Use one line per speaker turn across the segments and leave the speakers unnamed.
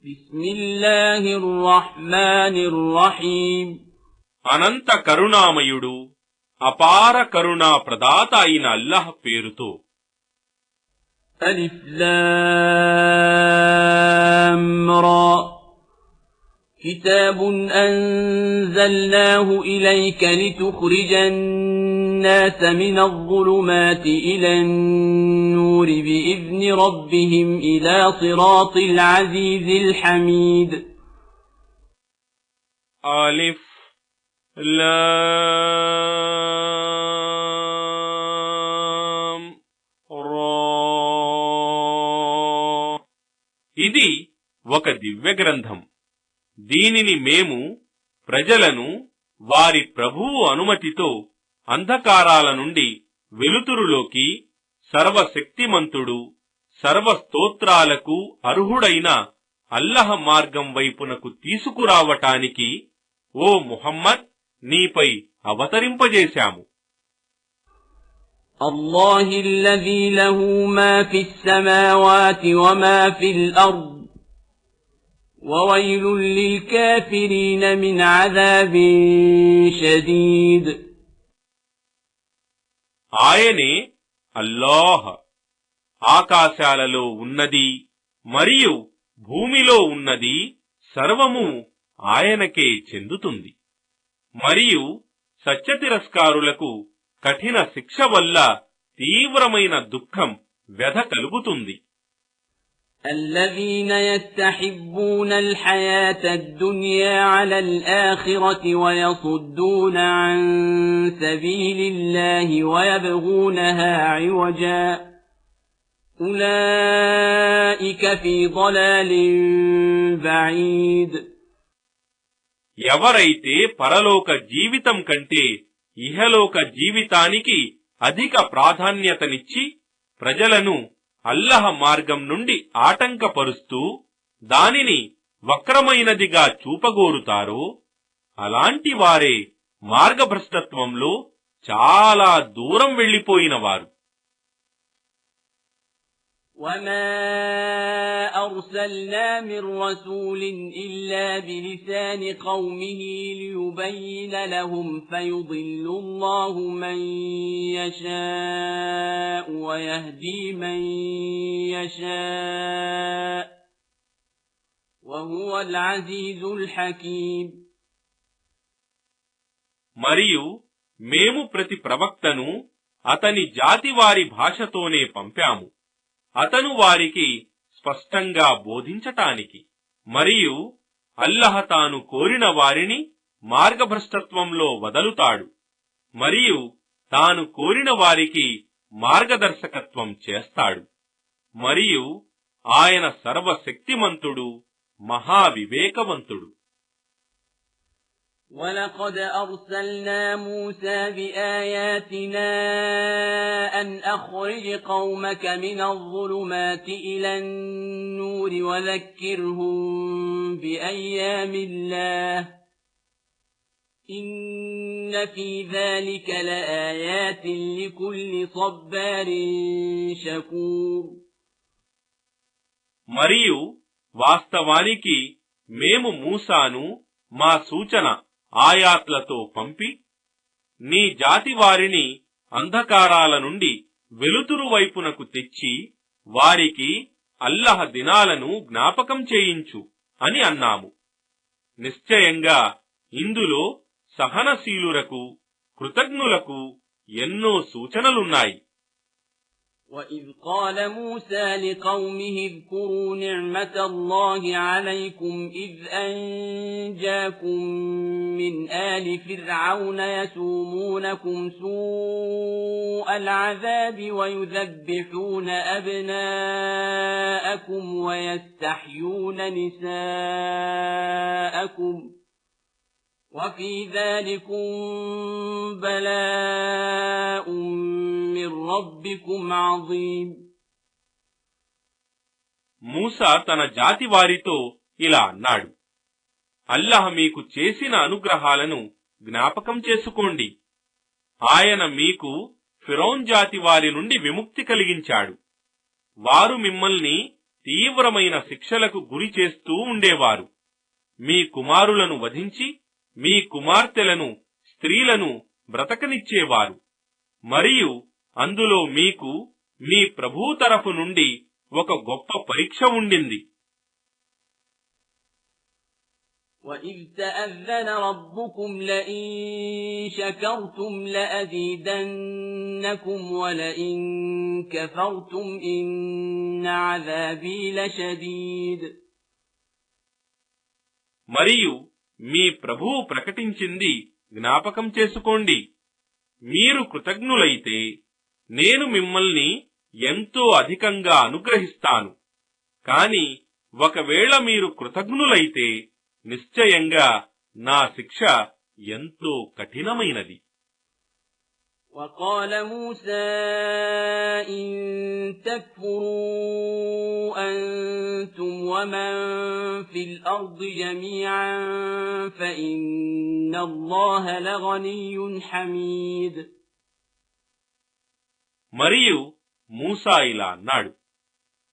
బిస్మిల్లాహిర్ రహ్మానిర్ రహీం.
అనంత కరుణామయుడు అపార కరుణా ప్రదాత అయిన అల్లాహ్ పేరుతో.
అలిఫ్ లామ్ రా. كتاب أنزلناه إليك لتخرج الناس من الظلمات إلى النور بإذن ربهم إلى صراط العزيز الحميد.
ألف لام را. ఇది ఒక దివ్య గ్రంథం. దీనిని మేము ప్రజలను వారి ప్రభువు అనుమతితో అంధకారాల నుండి వెలుతురులోకి, సర్వశక్తిమంతుడు సర్వస్తోత్రాలకు అర్హుడైన అల్లహ మార్గం వైపునకు తీసుకురావటానికి ఓ ముహమ్మద్ నీపై అవతరింపజేశాము.
అల్లాహిల్లజీ లహు మా ఫిస్ సమావాతి వమా ఫిల్ అర్ద్ وويل للكافرين من عذاب شديد.
ఆయనే అల్లాహ్ ఆకాశాలలో ఉన్నది మరియు భూమిలో ఉన్నది సర్వము ఆయనకే చెందుతుంది. మరియు సత్యతిరస్కారులకు కఠిన శిక్ష వల్ల తీవ్రమైన దుఃఖం వ్యధ కలుగుతుంది.
الذين يستحبون الحياة الدنيا على الآخرة ويصدون عن سبيل الله ويبغونها عوجا أولئك في ضلال بعيد.
ఎవరైతే పరలోక జీవితం కంటే ఇహలోక జీవితానికి అధిక ప్రాధాన్యతనిచ్చి ప్రజలను అల్లహ మార్గం నుండి ఆటంకపరుస్తూ దానిని వక్రమైనదిగా చూపగోరుతారో అలాంటి వారే మార్గభ్రష్టత్వంలో చాలా దూరం వెళ్లిపోయినవారు.
وما أرسلنا من رسول إلا بلسان قومه ليبين لهم فيضل الله من يشاء ويهدي من يشاء وهو العزيز الحكيم.
మరియు మేము ప్రతి ప్రవక్తను అతని జాతి వారి భాషతోనే పంపాము, అతను వారికి స్పష్టంగా బోధించటానికి. మరియు అల్లహ తాను కోరిన వారిని మార్గభ్రష్టత్వంలో వదలుతాడు మరియు తాను కోరిన వారికి మార్గదర్శకత్వం చేస్తాడు. మరియు ఆయన సర్వశక్తిమంతుడు మహావివేకవంతుడు.
وَلَقَدْ أَرْسَلْنَا مُوسَى بِآيَاتِنَا أَنْ أَخْرِجْ قَوْمَكَ مِنَ الظُّلُمَاتِ إِلَى النُّورِ وَذَكِّرْهُم بِأَيَّامِ اللَّهِ إِنَّ فِي ذَلِكَ لَآيَاتٍ لِكُلِّ صَبَّارٍ شَكُورٍ.
మరియు వాస్తవానికి మేము మూసాను మా సూచన ఆయాత్లతో పంపి నీ జాతి వారిని అంధకారాల నుండి వెలుతురు వైపునకు తెచ్చి వారికి అల్లహ దినాలను జ్ఞాపకం చేయించు అని అన్నాము. నిశ్చయంగా ఇందులో సహనశీలురకు కృతజ్ఞులకు ఎన్నో సూచనలున్నాయి.
وَإِذْ قَالَ مُوسَى لِقَوْمِهِ اذْكُرُوا نِعْمَةَ اللَّهِ عَلَيْكُمْ إِذْ أَنْجَاكُمْ مِنْ آلِ فِرْعَوْنَ يَسُومُونَكُمْ سُوءَ الْعَذَابِ وَيُذَبِّحُونَ أَبْنَاءَكُمْ وَيَسْتَحْيُونَ نِسَاءَكُمْ وَفِي ذَلِكُمْ بَلَاءٌ مِّن رَّبِّكُمْ عَظِيمٌ.
మూసా తన జాతి వారితో ఇలా అన్నాడు, అల్లహ మీకు చేసిన అనుగ్రహాలను జ్ఞాపకం చేసుకోండి. ఆయన మీకు ఫిరౌన్ జాతి వారి నుండి విముక్తి కలిగించాడు. వారు మిమ్మల్ని తీవ్రమైన శిక్షలకు గురి చేస్తూ ఉండేవారు. మీ కుమారులను వధించి మీ కుమార్తెలను స్త్రీలను బ్రతకనిచ్చేవారు. మరియు అందులో మీకు మీ ప్రభువు తరఫు నుండి ఒక గొప్ప పరీక్ష ఉండింది.
وَإِذْ تَأَذَّنَ رَبُّكُمْ لَئِن شَكَرْتُمْ لَأَزِيدَنَّكُمْ وَلَئِن كَفَرْتُمْ إِنَّ عَذَابِي لَشَدِيدٌ.
మరియు మీ ప్రభువు ప్రకటించింది జ్ఞాపకం చేసుకోండి. మీరు కృతజ్ఞులైతే నేను మిమ్మల్ని ఎంతో అధికంగా అనుగ్రహిస్తాను. కాని ఒకవేళ మీరు కృతజ్ఞులైతే నిశ్చయంగా నా శిక్ష ఎంతో కఠినమైనది.
وقال موسى إن تكفروا أنتم ومن في الأرض جميعا فإن الله لغني حميد.
మరియు మూసా ఇలా అన్నాడు,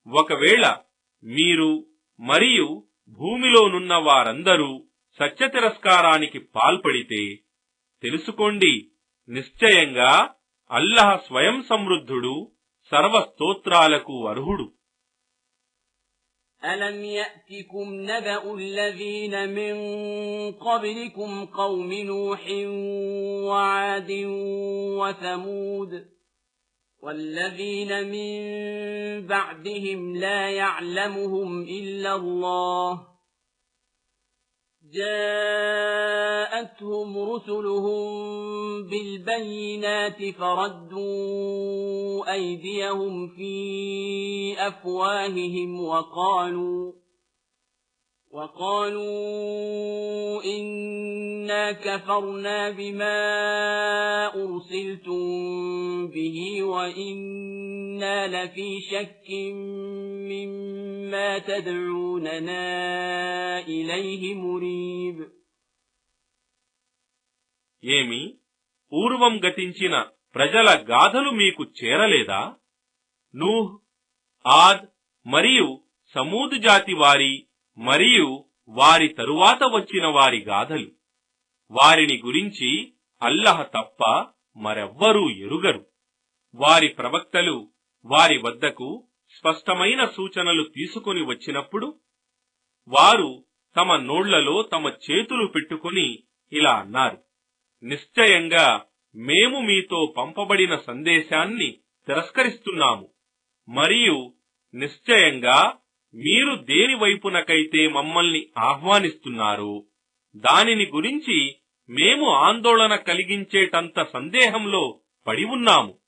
ఒకవేళ మీరు మరియు భూమిలోనున్న వారందరూ సత్యతిరస్కారానికి పాల్పడితే తెలుసుకోండి, నిశ్చయంగా అల్లాహ్ స్వయం సమృద్ధుడు, సర్వస్తోత్రాలకు అర్హుడు.
ألم يأتكم نبأ الذين من قبلكم قوم نوح وعاد وثمود والذين من بعدهم لا يعلمهم إلا الله جاءتهم رسلهم بالبينات فردوا أيديهم في أفواههم وقالوا إنا كفرنا بما أرسلتم به وإنا لفي شك مما تدعوننا إليه مريب.
ఏమి పూర్వం గతించిన ప్రజల గాథలు మీకు చేరలేదా? నూహ్, ఆద్ మరియు సమూద్ జాతి వారి మరియు వారి తరువాత వచ్చిన వారి గాథలు. వారిని గురించి అల్లాహ్ తప్ప మరెవ్వరూ ఎరుగరు. వారి ప్రవక్తలు వారి వద్దకు స్పష్టమైన సూచనలు తీసుకుని వచ్చినప్పుడు వారు తమ నోళ్లలో తమ చేతులు పెట్టుకుని ఇలా అన్నారు, నిశ్చయంగా మేము మీతో పంపబడిన సందేశాన్ని తిరస్కరిస్తున్నాము. మరియు నిశ్చయంగా మీరు దేని వైపునకైతే మమ్మల్ని ఆహ్వానిస్తున్నారో దానిని గురించి మేము ఆందోళన కలిగించేటంత సందేహంలో పడి ఉన్నాము.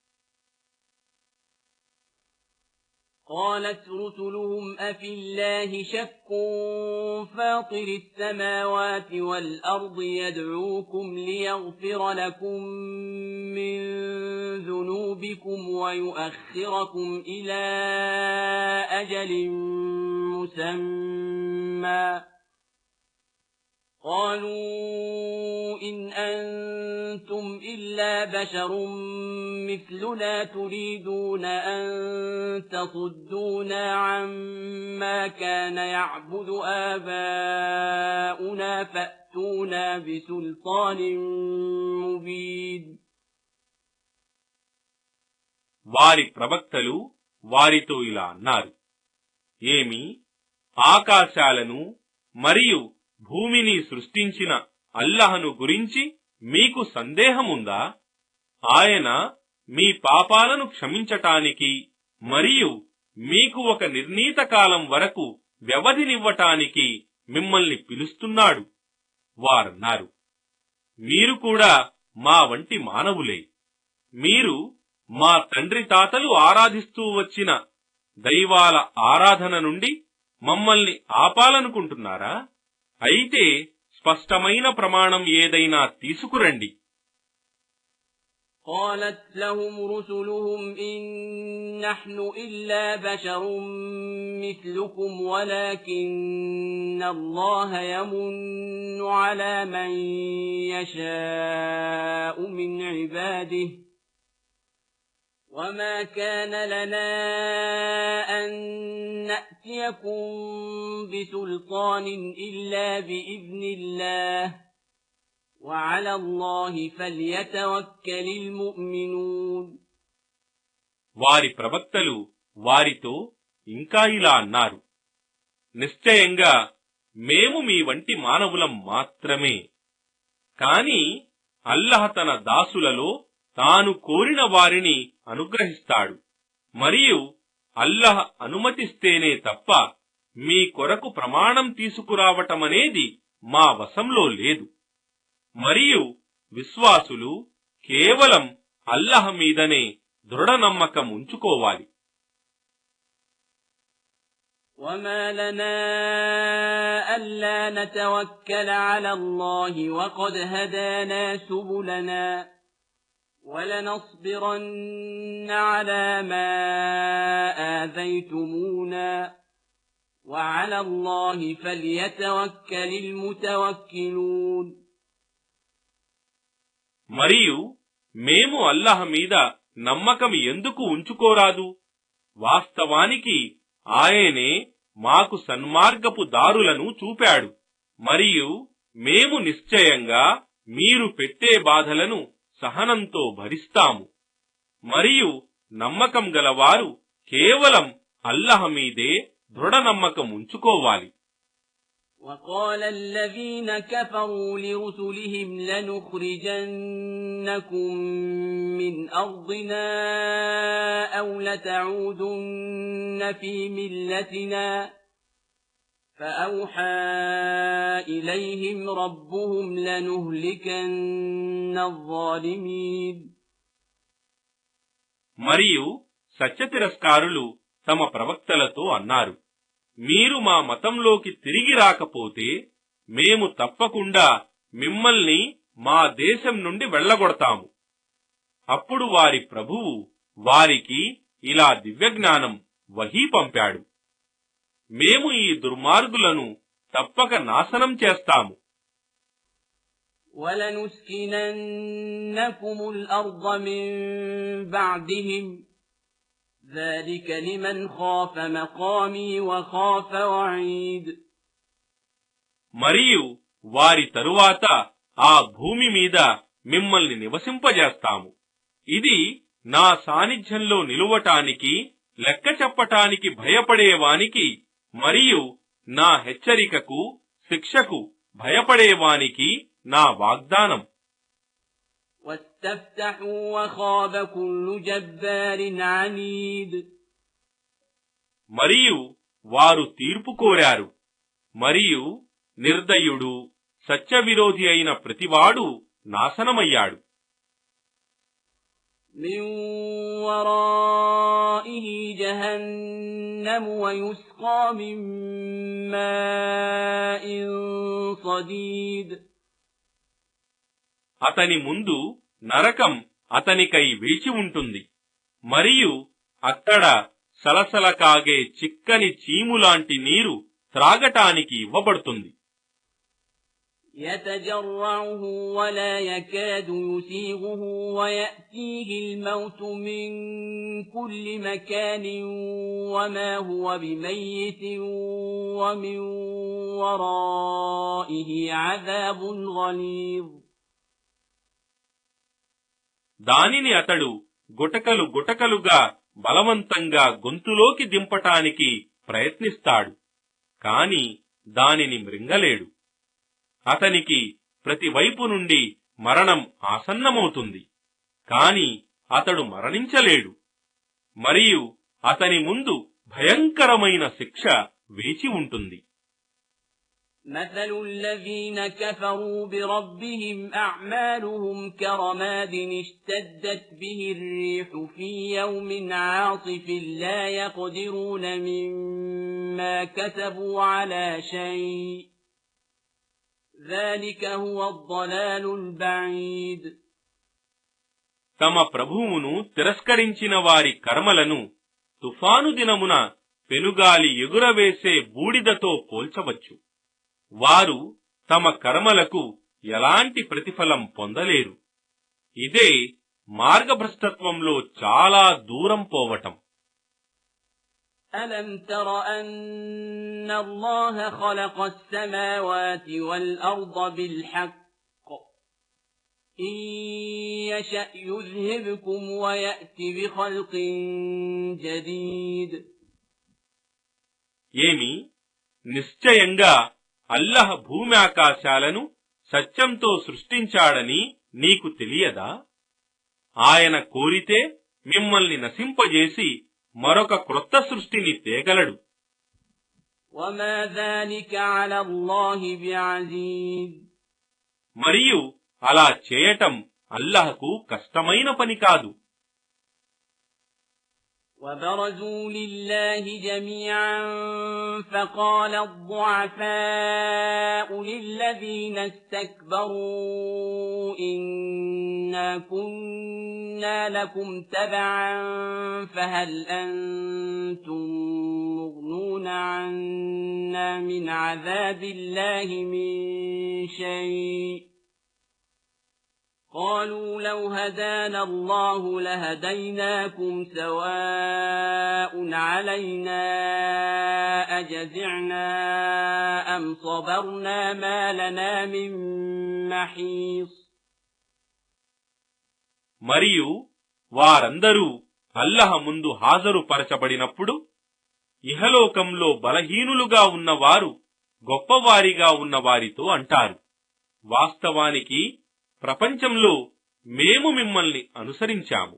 قالت رسلهم أفي الله شك فاطر السماوات والأرض يدعوكم ليغفر لكم من ذنوبكم ويؤخركم إلى أجل مسمى قالوا إن أنتم إلا بشر مثلنا تريدون أن تصدونا عما كان يعبد آباؤنا فأتونا بسلطان مبين.
వారి ప్రవక్తలు వారితో ఇలా అన్నారు, ఏమి ఆకాశాలను మరియు భూమిని సృష్టించిన అల్లాహ్ను గురించి మీకు సందేహముందా? ఆయన మీ పాపాలను క్షమించటానికి మరియు మీకు ఒక నిర్ణీత కాలం వరకు వ్యవధినివ్వటానికి మిమ్మల్ని పిలుస్తున్నాడు. వారన్నారు, మీరు కూడా మా వంటి మానవులే. మీరు మా తండ్రి తాతలు ఆరాధిస్తూ వచ్చిన దైవాల ఆరాధన నుండి మమ్మల్ని ఆపాలనుకుంటున్నారా? అయితే స్పష్టమైన ప్రమాణం ఏదైనా తీసుకురండి.
قالت لهم رسلهم إن نحن إلا بشر مثلكم ولكن الله يمن على من يشاء من عباده وما كان لنا أن نأتي يأتيكم بسلطان إلا بإذن الله وعلى الله فليتوكل المؤمنون.
వారి ప్రవక్తలు వారితో ఇంకా ఇలా అన్నారు, నిశ్చయంగా మేము మీ వంటి మానవులం మాత్రమే. కాని అల్లాహ్ తన దాసులలో తాను కోరిన వారిని అనుగ్రహిస్తాడు. మరియు అల్లాహ్ అనుమతిస్తేనే తప్ప మీ కొరకు ప్రమాణం తీసుకురావటమనేది మా వశంలో లేదు. మరియు విశ్వాసులు కేవలం అల్లాహ్ మీదనే దృఢ నమ్మకం ఉంచుకోవాలి.
وما لنا ألا نتوكل على الله وقد هدانا سبلنا ولنصبرن على ما آذيتمونا وعلى الله فليتوكل المتوكلون.
మరియు మేము అల్లాహ్ మీద నమ్మకం ఎందుకు ఉంచుకోరాదు? వాస్తవానికి ఆయనే మాకు సన్మార్గపు దారులను చూపాడు. మరియు మేము నిశ్చయంగా మీరు పెట్టే బాధలను సహనంతో భరిస్తాము. మరియు నమ్మకం గలవారు కేవలం అల్లాహ్ మీదే దృఢ నమ్మకం ఉంచుకోవాలి.
وقال الذين كفروا لرسلهم لنخرجنكم من أرضنا أو لتعودن في ملتنا فأوحى إليهم ربهم لنهلكن الظالمين.
మరియు సత్యతిరస్కారులు తమ ప్రవక్తలతో అన్నారు, మీరు మా మతంలోకి తిరిగి రాకపోతే మేము తప్పకుండా మిమ్మల్ని మా దేశం నుండి వెళ్లగొడతాము. అప్పుడు వారి ప్రభువు వారికి ఇలా దివ్యజ్ఞానం వహీ పంపాడు, మేము ఈ దుర్మార్గులను తప్పక నాశనం చేస్తాము.
وَلَنُسْكِنَنَّكُمُ الْأَرْضَ مِنْ بَعْدِهِمْ ذَلِكَ لِمَنْ خَافَ مَقَامِي وَخَافَ وَعِيدِ.
మరియు వారి తరువాత ఆ భూమి మీద మిమ్మల్ని నివసింపజేస్తాము. ఇది నా సాన్నిధ్యంలో నిలువటానికి, లెక్క చెప్పటానికి భయపడేవానికి మరియు నా హెచ్చరికకు, శిక్షకు భయపడేవానికి నా వాగ్దానం.
وَاسْتَفْتَحُوا وَخَابَ كُلُّ جَبَّارٍ عَنِيدٍ.
మరియు వారు తీర్పు కోరారు. మరియు నిర్దయుడు, సత్యవిరోధి అయిన ప్రతివాడు నాశనమయ్యాడు.
مِنْ وَرَائِهِ جَهَنَّمُ وَيُسْقَى مِنْ مَاءٍ صَدِيدٍ.
అతని ముందు నరకం అతనికై వేచి ఉంటుంది. మరియు అక్కడ సలసల కాగే చిక్కని చీములాంటి నీరు త్రాగటానికి ఇవ్వబడుతుంది.
يَتَجَرَّعُهُ وَلَا يَكَادُ يُسِيغُهُ وَيَأْتِيهِ الْمَوْتُ مِنْ كُلِّ مَكَانٍ وَمَا هُوَ بِمَيِّتٍ وَمِنْ وَرَائِهِ عَذَابٌ غَلِيظٌ.
దానిని అతడు గుటకలు గుటకలుగా బలవంతంగా గొంతులోకి దింపటానికి ప్రయత్నిస్తాడు, కాని దానిని మృంగలేడు. అతనికి ప్రతివైపు నుండి మరణం ఆసన్నమవుతుంది, కాని అతడు మరణించలేడు. మరియు అతని ముందు భయంకరమైన శిక్ష వేచి ఉంటుంది.
مثل الذين كفروا بربهم أعمالهم كرماد اشتدت به الريح في يوم عاصف لا يقدرون مما كسبوا على شيء ذلك هو الضلال البعيد.
తమ ప్రభువును తిరస్కరించిన వారి కర్మలను తుఫాను దినమున పెనుగాలి ఎగురవేసే బూడిదతో పోల్చవచ్చు. వారు తమ కర్మలకు ఎలాంటి ప్రతిఫలం పొందలేరు. ఇదే మార్గభ్రష్టత్వంలో చాలా దూరం పోవటం.
ألم تر أن الله خلق السماوات والأرض بالحق إن يشأ يذهبكم ويأت بخلق جديد
ఏమి నిశ్చయంగా అల్లహ భూమి ఆకాశాలను సత్యంతో సృష్టించాడని నీకు తెలియదా? ఆయన కోరితే మిమ్మల్ని నశింపజేసి మరొక క్రొత్త సృష్టిని తేగలడు.
وما ذلك على الله بعزيز
మరియు అలా చేయటం అల్లహకు కష్టమైన పని కాదు.
وبرزوا لله جميعا فقال الضعفاء للذين استكبروا إنا كنا لكم تبعا فهل أنتم مغنون عنا من عذاب الله من شيء قالوا لو هدانا الله لهديناكم سواء علينا أجزعنا أم صبرنا ما لنا من محيص
మరియు వారందరూ అల్లహ ముందు హాజరుపరచబడినప్పుడు ఇహలోకంలో బలహీనులుగా ఉన్నవారు గొప్పవారిగా ఉన్నవారితో అంటారు, వాస్తవానికి ప్రపంచంలో మేము మిమ్మల్ని అనుసరించాము.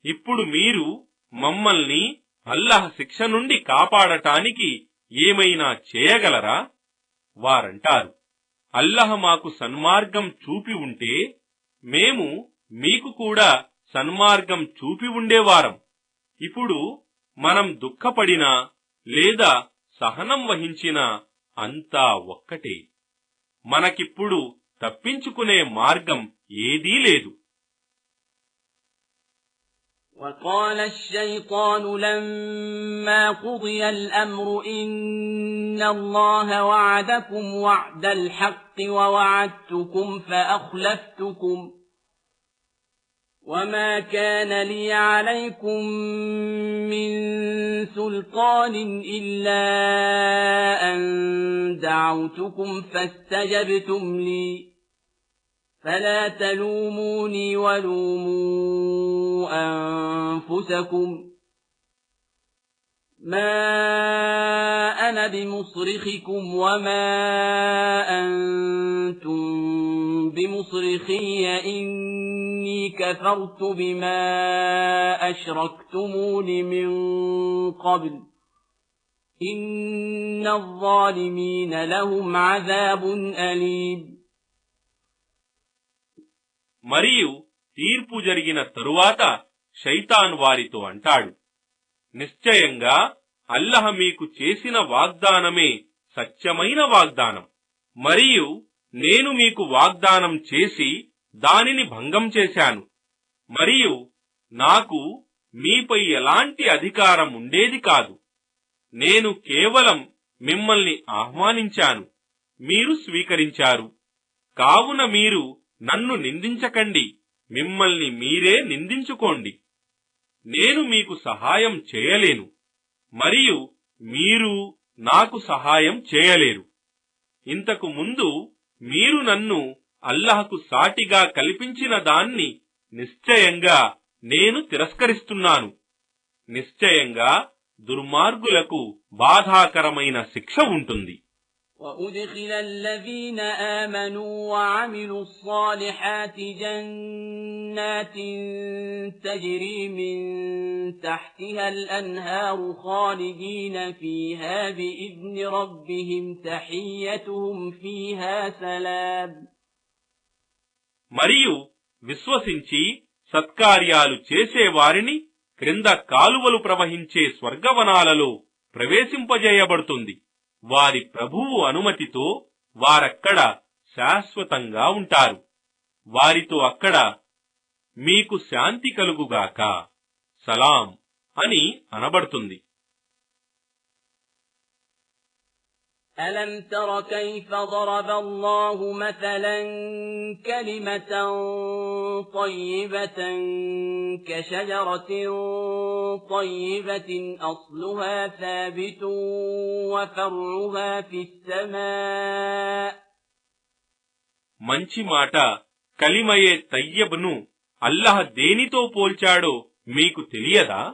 ఇప్పుడు మీరు మమ్మల్ని అల్లహ శిక్ష నుండి కాపాడటానికి ఏమైనా చేయగలరా? వారంటారు, అల్లహ మాకు సన్మార్గం చూపి ఉంటే మేము మీకు కూడా సన్మార్గం చూపి ఉండేవారం. ఇప్పుడు మనం దుఃఖపడినా లేదా సహనం వహించినా అంతా ఒక్కటే. మనకిప్పుడు తప్పించుకునే మార్గం ఏదీ లేదు.
وقال الشيطان لما قضي الأمر إن الله وعدكم وعد الحق ووعدتكم فأخلفتكم وما كان لي عليكم من سلطان إلا أن دعوتكم فاستجبتم لي فلا تلوموني ولوموا أنفسكم ما أنا بمصرخكم وما أنتم بمصرخي إني كفرت بما أشركتمون من قبل إن الظالمين لهم عذاب أليم
మరియు తీర్పు జరిగిన తరువాత శైతాన్ వారితో అంటాడు, నిశ్చయంగా అల్లహ మీకు చేసిన వాగ్దానమే సత్యమైన వాగ్దానం. మరియు నేను మీకు వాగ్దానం చేసి దానిని భంగం చేశాను. మరియు నాకు మీపై ఎలాంటి అధికారం ఉండేది కాదు. నేను కేవలం మిమ్మల్ని ఆహ్వానించాను, మీరు స్వీకరించారు. కావున మీరు నన్ను నిందించకండి, మిమ్మల్ని మీరే నిందించుకోండి. నేను మీకు సహాయం చేయలేను, మరియు మీరు నాకు సహాయం చేయలేరు. ఇంతకు ముందు మీరు నన్ను అల్లహకు సాటిగా కల్పించిన దాన్ని నిశ్చయంగా నేను తిరస్కరిస్తున్నాను. నిశ్చయంగా దుర్మార్గులకు బాధాకరమైన శిక్ష ఉంటుంది.
وأدخل الذين آمنوا وعملوا الصالحات جنات تجري من تحتها الأنهار خالدين فيها بإذن ربهم تحيتهم فيها سلام
మరియు విశ్వసించి సత్కార్యాలు చేసేవారిని క్రింద కాలువలు ప్రవహించే స్వర్గవనాలలో ప్రవేశింపజేయబడుతుంది. వారి ప్రభువు అనుమతితో వారక్కడ శాశ్వతంగా ఉంటారు. వారితో అక్కడ మీకు శాంతి కలుగుగాక, సలాం అని అనబడుతుంది.
ألم تر كيف ضرب الله مثلا كلمة طيبة كشجرة طيبة أصلها ثابت وفرعها في السماء.
మంచి మాట కలిమయే తయ్యబ్ను అల్లహ దేనితో పోల్చాడో మీకు తెలియదా?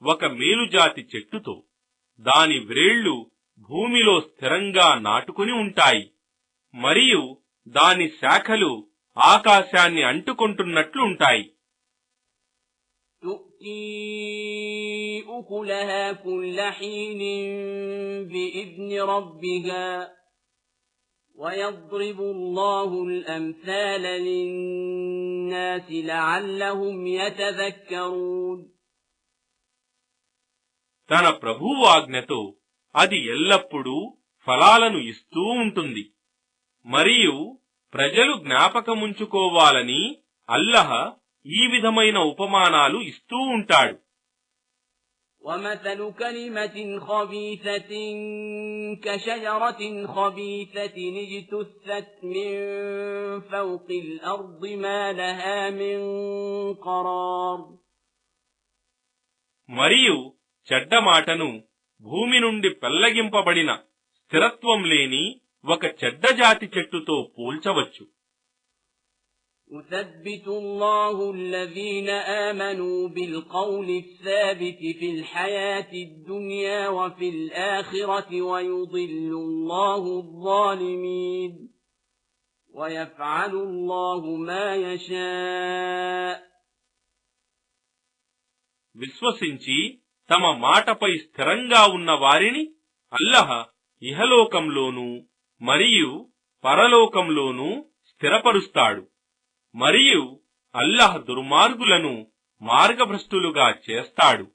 ఒక మేలుజాతి చెట్టుతో. దాని వ్రేళ్లు భూమిలో స్థిరంగా నాటుకుని ఉంటాయి మరియు దాని శాఖలు ఆకాశాన్ని అంటుకుంటున్నట్లుంటాయి.
تؤتي أكلها كل حين بإذن ربها ويضرب الله الأمثال للناس لعلهم يتذكرون.
తన ప్రభువు ఆజ్ఞతో అది ఎల్లప్పుడూ ఫలాలను ఇస్తూ ఉంటుంది మరియు ప్రజలు జ్ఞాపకముంచుకోవాలని అల్లహ ఈ విధమైన ఉపమానాలు ఇస్తూ ఉంటాడు.
وَمَثَلُ كَلِمَةٍ خَبِيثَةٍ كَشَجَرَةٍ خَبِيثَةٍ اجْتُثَّتْ مِنْ فَوْقِ الْأَرْضِ مَا لَهَا مِنْ قَرَارٍ.
మరియు చెడ్డ మాటను భూమి నుండి పెళ్లగింపబడిన స్థిరత్వం లేని ఒక చెడ్డ జాతి చెట్టుతో పోల్చవచ్చు.
يثبت الله الذين آمنوا بالقول الثابت في الحياة الدنيا وفي الآخرة ويضل الله الظالمين ويفعل الله ما يشاء.
విశ్వసించి తమ మాటపై స్థిరంగా ఉన్న వారిని అల్లహ ఇహలోకంలోనూ మరియు పరలోకంలోనూ స్థిరపరుస్తాడు మరియు అల్లహ దుర్మార్గులను మార్గభ్రష్టులుగా చేస్తాడు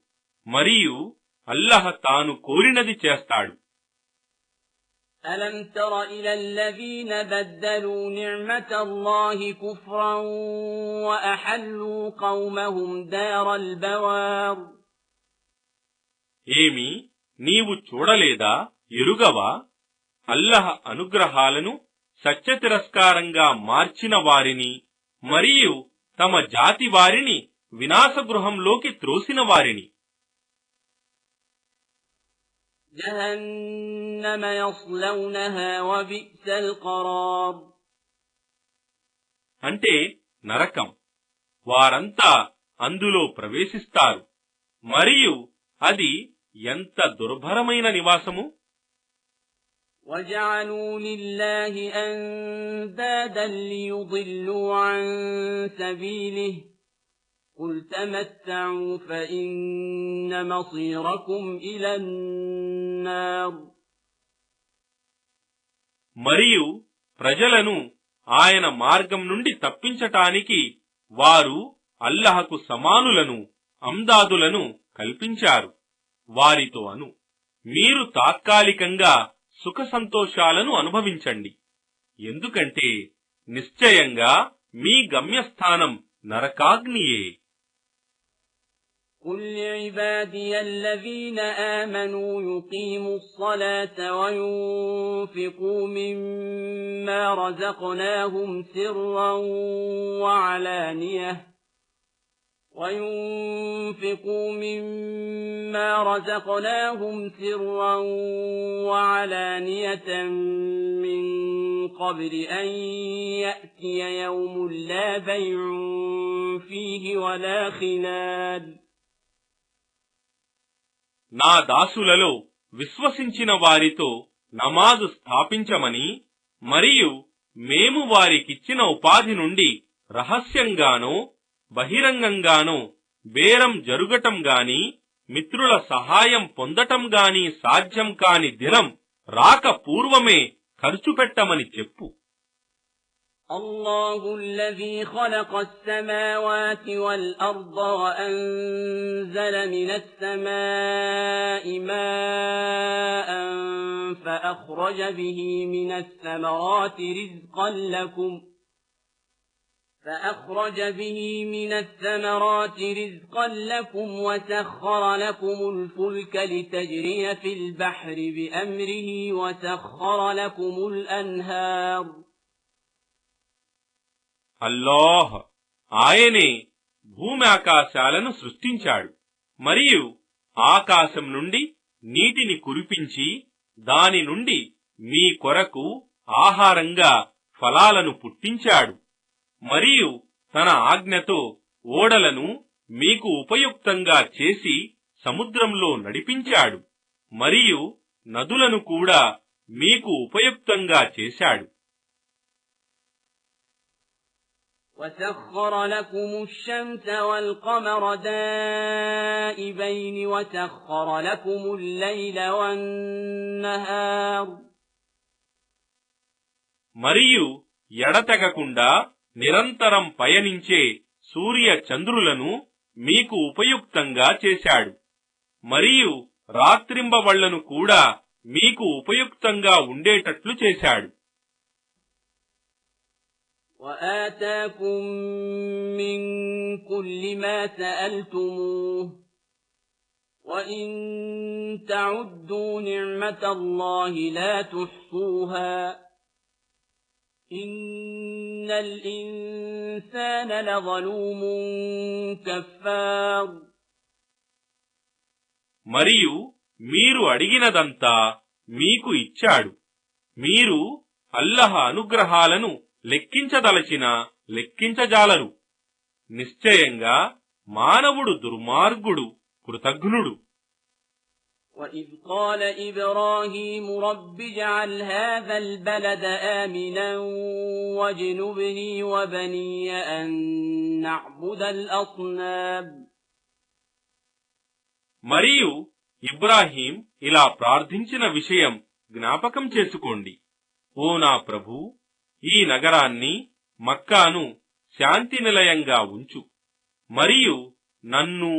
మరియు అల్లహ తాను కోరినది చేస్తాడు.
ألم تر إلى الذين بدلوا نعمة الله كفرا وأحلوا قومهم دار البوار.
ఏమి నీవు చూడలేదా, ఎరుగవా? అల్లహ అనుగ్రహాలను సత్యతిరస్కారంగా మార్చిన వారిని మరియు తమ జాతి వారిని వినాశగృహంలోకి త్రోసిన వారిని.
جهنم يصلونها وبئس القرار.
అంటే నరకం. వారంతా అందులో ప్రవేశిస్తారు మరియు అది ఎంత దుర్భరమైన నివాసము.
وَجَعَلُوا لِلَّهِ أَندَادًا لِيُضِلُّوا عَن سَبِيلِهِ قُلْ تَمَتَّعُوا فَإِنَّ مَصِيرَكُمْ إِلَى النَّارِ.
మరియు ప్రజలను ఆయన మార్గం నుండి తప్పించటానికి వారు అల్లహకు సమానులను అందాదులను కల్పించారు. వారితో అను, మీరు తాత్కాలికంగా సుఖ సంతోషాలను అనుభవించండి, ఎందుకంటే నిశ్చయంగా మీ గమ్యస్థానం నరకాగ్నియే.
قُلْ لِعِبَادِيَ الَّذِينَ آمَنُوا يُقِيمُوا الصَّلَاةَ وَيُنْفِقُوا مِمَّا رَزَقْنَاهُمْ سِرًّا وَعَلَانِيَةً مِّن قَبْلِ أَن يَأْتِيَ يَوْمٌ لَّا بَيْعٌ فِيهِ وَلَا خِلَالٌ.
నా దాసులలో విశ్వసించిన వారితో నమాజు స్థాపించమని మరియు మేము వారికిచ్చిన ఉపాధి నుండి రహస్యంగానో బహిరంగంగానో బేరం జరుగటం గాని మిత్రుల సహాయం పొందటం గాని సాధ్యం కాని దినం రాక పూర్వమే ఖర్చు పెట్టమని చెప్పు.
الله الذي خلق السماوات والأرض وأنزل من السماء ماء فأخرج به من الثمرات رزقا لكم فأخرج به من الثمرات رزقا لكم وسخر لكم الفلك لتجري في البحر بأمره وسخر لكم الأنهار
అల్లాహ్ ఆయనే భూమి ఆకాశాలను సృష్టించాడు మరియు ఆకాశం నుండి నీటిని కురిపించి దాని నుండి మీ కొరకు ఆహారంగా ఫలాలను పుట్టించాడు మరియు తన ఆజ్ఞతో ఓడలను మీకు ఉపయుక్తంగా చేసి సముద్రంలో నడిపించాడు మరియు నదులను కూడా మీకు ఉపయుక్తంగా చేశాడు
وسخر لكم الشمس والقمر دائبين وسخر لكم الليل والنهار
మరియు ఎడతెగకుండా నిరంతరం పయనించే సూర్య చంద్రులను మీకు ఉపయుక్తంగా చేశాడు మరియు రాత్రింబవళ్లను కూడా మీకు ఉపయుక్తంగా ఉండేటట్లు చేశాడు
وآتاكم من كل ما سألتموه وإن تعدوا نعمة الله لا تحصوها إن الإنسان لظلوم كفار
మరియు మీరు అడిగినదంతా మీకు ఇచ్చాడు మీరు అల్లహ అనుగ్రహాలను లెక్కించదలచినా లెక్కించజాలరు నిశ్చయంగా మానవుడు దుర్మార్గుడు కృతఘ్నుడు
وَإِذْ قَالَ إِبْرَاهِيمُ رَبِّ اجْعَلْ هَذَا الْبَلَدَ آمِنًا وَاجْنُبْنِي وَبَنِيَّ أَن نَّعْبُدَ الْأَصْنَامَ
మరియు ఇబ్రాహీం ఇలా ప్రార్థించిన విషయం జ్ఞాపకం చేసుకోండి ఓ నా ప్రభూ ఈ నగరాన్ని మక్కాను శాంతి నిలయంగా ఉంచు మరియు నన్ను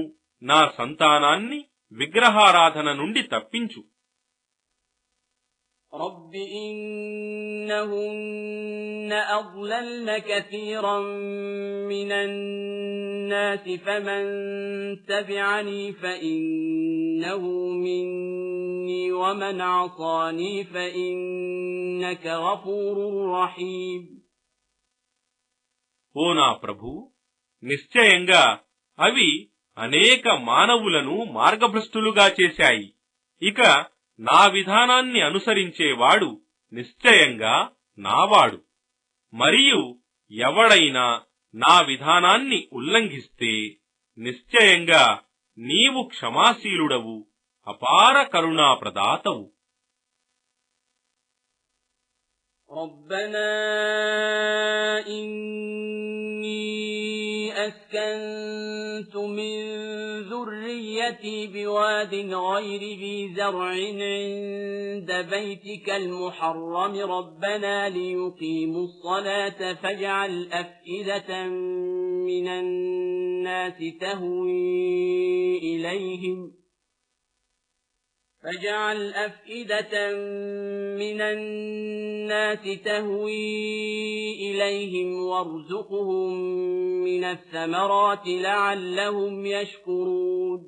నా సంతానాన్ని విగ్రహారాధన నుండి తప్పించు
رب إنهن أضللن كثيرا من الناس فمن تبعني فإنه مني ومن عصاني فإنك غفور رحيم
ఓ నా ప్రభు నిశ్చయంగా అవి అనేక మానవులను మార్గభ్రష్టులుగా చేశాయి ఇక నా విధానాన్ని అనుసరించేవాడు నిశ్చయంగా నావాడు మరియు ఎవడైనా నా విధానాన్ని ఉల్లంఘిస్తే నిశ్చయంగా నీవు క్షమాశీలుడవు అపార కరుణాప్రదాతవు
ربنا إني أسكنت من ذريتي بواد غير ذي زرع عند بيتك المحرم ربنا ليقيموا الصلاة فاجعل أفئدة من الناس تهوي إليهم وارزقهم من الثمرات لعلهم يشكرون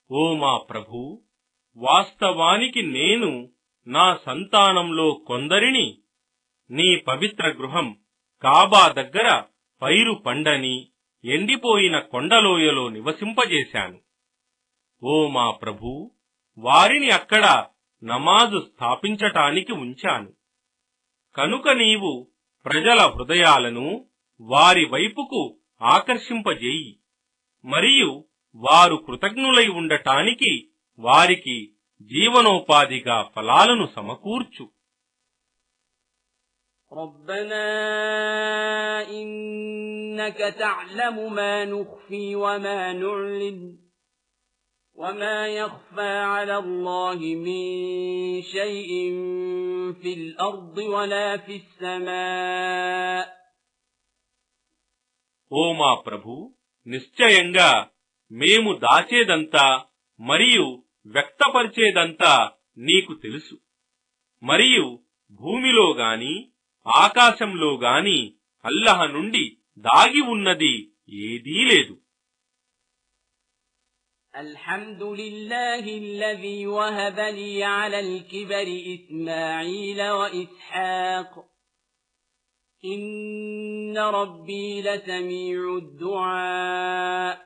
ఓ మా ప్రభూ వాస్తవానికి నేను నా సంతానంలో కొందరిని నీ పవిత్ర గృహం కాబా దగ్గర పైరు పండని ఎండిపోయిన కొండలోయలో నివసింపజేశాను ఓ మా ప్రభూ వారిని అక్కడ నమాజు స్థాపించటానికి ఉంచాను కనుక నీవు ప్రజల హృదయాలను వారి వైపుకు ఆకర్షింపజేయి మరియు వారు కృతజ్ఞులై ఉండటానికి వారికి జీవనోపాధిగా ఫలాలను సమకూర్చు
ربنا إنك تعلم ما نخفي وما نعلن وما يخفى على الله من شيء في الأرض ولا في السماء
ఓ మా ప్రభు నిశ్చయంగా మేము దాచేదంతా మరియు వ్యక్తపరిచేదంతా నీకు తెలుసు మరియు భూమిలో గాని ఆకాశంలో గాని అల్లహ నుండి దాగి ఉన్నది ఏదీ లేదు.
الحمد لله الذي وهب لي على الكبر إسماعيل وإسحاق إن ربي لسميع الدعاء.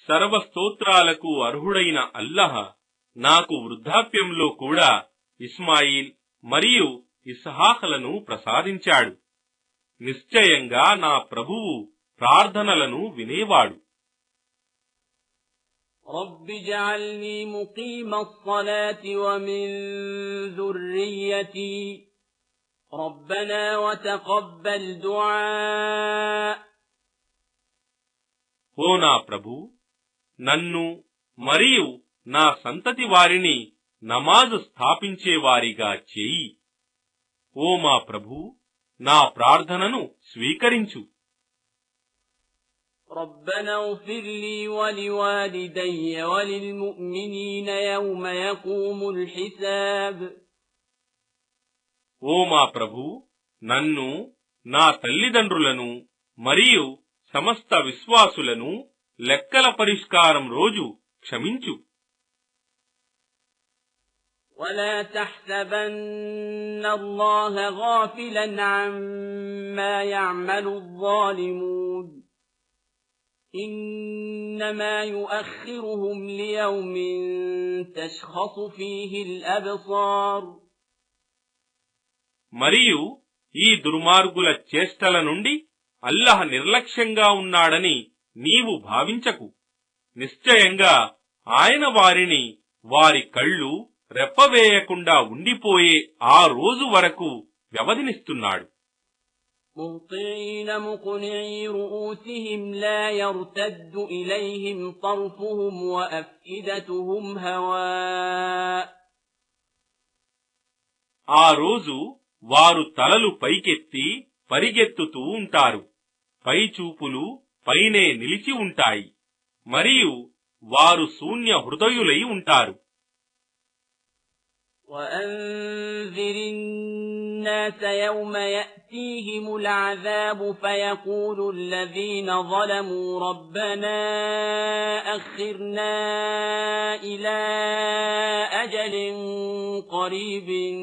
సర్వస్తోత్రాలకు అర్హుడైన అల్లహ నాకు వృద్ధాప్యంలో కూడా ఇస్మాయిల్ మరియు ఇస్హాకులను ప్రసాదించాడు. నిశ్చయంగా నా ప్రభువు ప్రార్థనలను వినేవాడు.
رب اجعلني مقيم الصلاة ومن ذريتي ربنا وتقبل دعاء.
ఓ నా ప్రభు, నన్ను మరియు నా సంతతి వారిని నమాజు స్థాపించేవారిగా చేయి. ఓ మా ప్రభు, నా ప్రార్థనను స్వీకరించు.
ربنا اغفر لي ولوالدي وللمؤمنين يوم يقوم الحساب.
ఓ మా ప్రభు, నన్ను, నా తల్లిదండ్రులను మరియు సమస్త విశ్వాసులను లెక్కల పరిష్కారం రోజు క్షమించు.
ولا تحسبن الله غافلا عما يعمل الظالمون إنما يؤخرهم ليوم تشخص فيه الأبصار.
మరియు ఈ దుర్మార్గుల చేష్టల నుండి అల్లహ నిర్లక్ష్యంగా ఉన్నాడని నీవు భావించకు. నిశ్చయంగా ఆయన వారిని వారి కళ్ళు రెప్పవేయకుండా ఉండిపోయే ఆ రోజు వరకు వ్యవధినిస్తున్నాడు.
مهطعين مقنعي رؤوسهم لا يرتد إليهم طرفهم وأفئدتهم هواء.
ఆ రోజు వారు తలలు పైకెత్తి పరిగెత్తుతూ ఉంటారు. పై చూపులు పైనే నిలిచి ఉంటాయి మరియు వారు శూన్య హృదయులై ఉంటారు.
وأنذر الناس يوم يأتيهم العذاب فيقول الذين ظلموا ربنا أخرنا إلى أجل قريب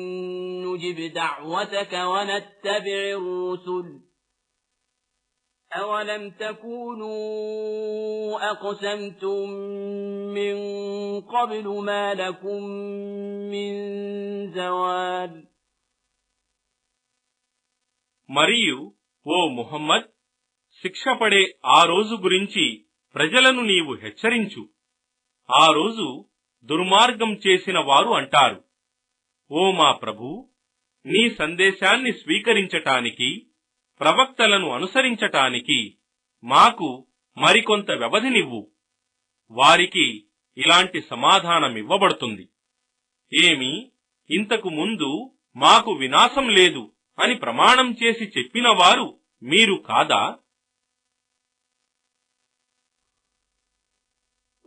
نجب دعوتك ونتبع الرسل أولم تكونوا أقسمتم من قبل ما لكم من زوال.
మరియు ఓ ముహమ్మద్, శిక్ష పడే ఆ రోజు గురించి ప్రజలను నీవు హెచ్చరించు. ఆ రోజు దుర్మార్గం చేసిన వారు అంటారు, ఓ మా ప్రభూ, నీ సందేశాన్ని స్వీకరించటానికి ప్రవక్తలను అనుసరించటానికి మాకు మరికొంత వ్యవధినివ్వు. వారికి ఇలాంటి సమాధానమివ్వబడుతుంది, ఏమి ఇంతకు ముందు మాకు వినాశం లేదు అని ప్రమాణం చేసి చెప్పిన వారు మీరు కాదా?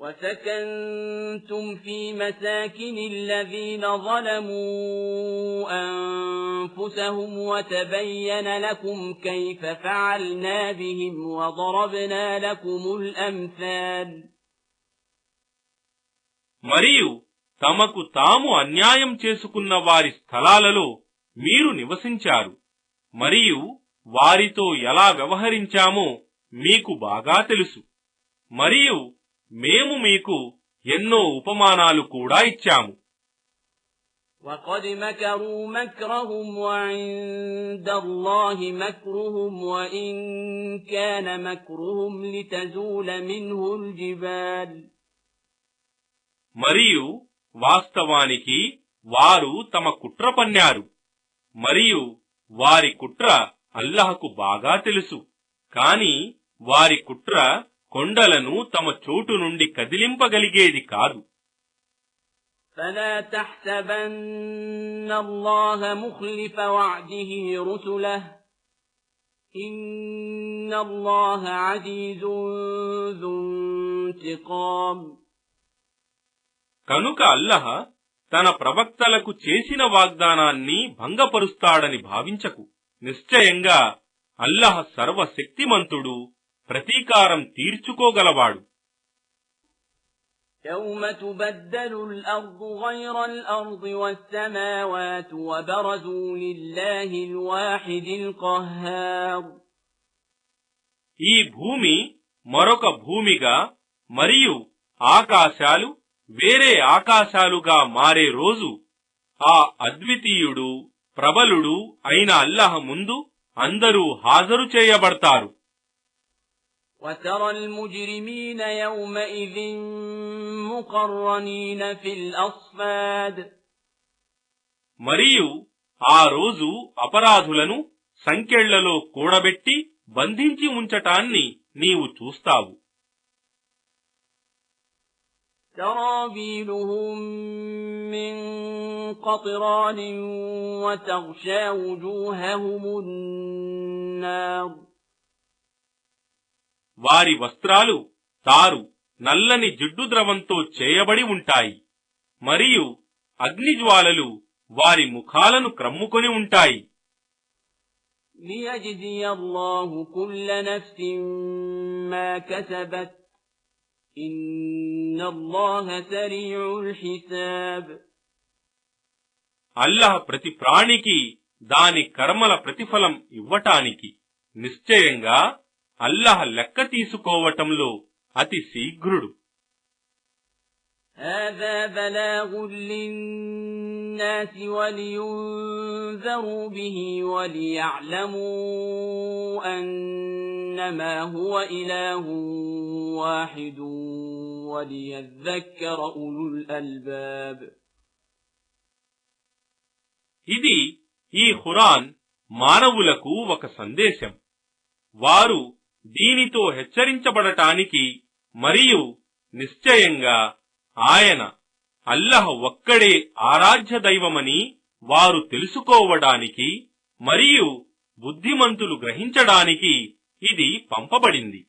وَسَكَنْتُمْ فِي مَسَاكِنِ الَّذِينَ ظَلَمُوا أَنفُسَهُمْ وَتَبَيَّنَ لَكُمْ كَيْفَ فَعَلْنَا بِهِمْ وَضَرَبْنَا لَكُمُ الْأَمْثَالَ.
మరియు తమకు తాము అన్యాయం చేసుకున్న వారి స్థలాలలో మీరు నివసించారు మరియు వారితో ఎలా వ్యవహరించామో మీకు బాగా తెలుసు. మరియు మేము మీకు ఎన్నో ఉపమానాలు కూడా ఇచ్చాము.
وَقَدْ مَكَرُوا مَكْرَهُمْ وَعِندَ اللَّهِ مَكْرُهُمْ وَإِنْ كَانَ مَكْرُهُمْ لِتَزُولَ مِنْهُ الْجِبَالُ.
మరియు వాస్తవానికి వారు తమ కుట్ర పన్నారు మరియు వారి కుట్ర అల్లహకు బాగా తెలుసు. కాని వారి కుట్ర కొండలను తమ చోటు నుండి కదిలింపగలిగేది కాదు.
فَلَا تَحْسَبَنَّ اللَّهَ مُخْلِفَ وَعْدِهِ رُسُلَهُ إِنَّ اللَّهَ عَزِيزٌ ذُو انتِقَامٍ.
కనుక అల్లహ తన ప్రవక్తలకు చేసిన వాగ్దానాన్ని భంగపరుస్తాడని భావించకు. నిశ్చయంగా అల్లాహ్ సర్వశక్తిమంతుడు, ప్రతీకారం తీర్చుకోగలవాడు.
يوم تبدل الأرض غير الأرض والسماوات وبرزوا لله الواحد القهار.
ఈ భూమి మరొక భూమిగా మరియు ఆకాశాలు వేరే ఆకాశాలుగా మారే రోజు ఆ అద్వితీయుడు, ప్రబలుడు అయిన అల్లాహ్ ముందు అందరూ హాజరు చేయబడతారు.
وترى المجرمين يومئذ مقرنين في الأصفاد.
మరియు ఆ రోజు అపరాధులను సంకెళ్లలో కూడబెట్టి బంధించి ఉంచటాన్ని నీవు చూస్తావు.
سرابيلهم من قطران وتغشى وجوههم النار.
వారి వస్త్రాలు తారు నల్లని జిడ్డు ద్రవంతో చేయబడి ఉంటాయి మరియు అగ్నిజ్వాలలు వారి ముఖాలను క్రమ్ముకొని ఉంటాయి.
ليجزي الله كل نفس ما كسبت إن الله سريع الحساب.
అల్లాహ్ ప్రతి ప్రాణికి దాని కర్మల ప్రతిఫలం ఇవ్వటానికి నిశ్చయంగా అల్లాహ్ లెక్క తీసుకోవటంలో అతి శీఘ్రుడు.
هذا بلاغ للناس ولينذروا به وليعلموا أنما هو إله واحد وليذكر أولو الألباب.
ఇది ఈ ఖురాన్ మానవులకు ఒక సందేశం. వారు దీనితో హెచ్చరించబడటానికి మరియు నిశ్చయంగా ఆయన అల్లాహ్ ఒక్కడే ఆరాధ్య దైవమని వారు తెలుసుకోవడానికి మరియు బుద్ధిమంతులు గ్రహించడానికి ఇది పంపబడింది.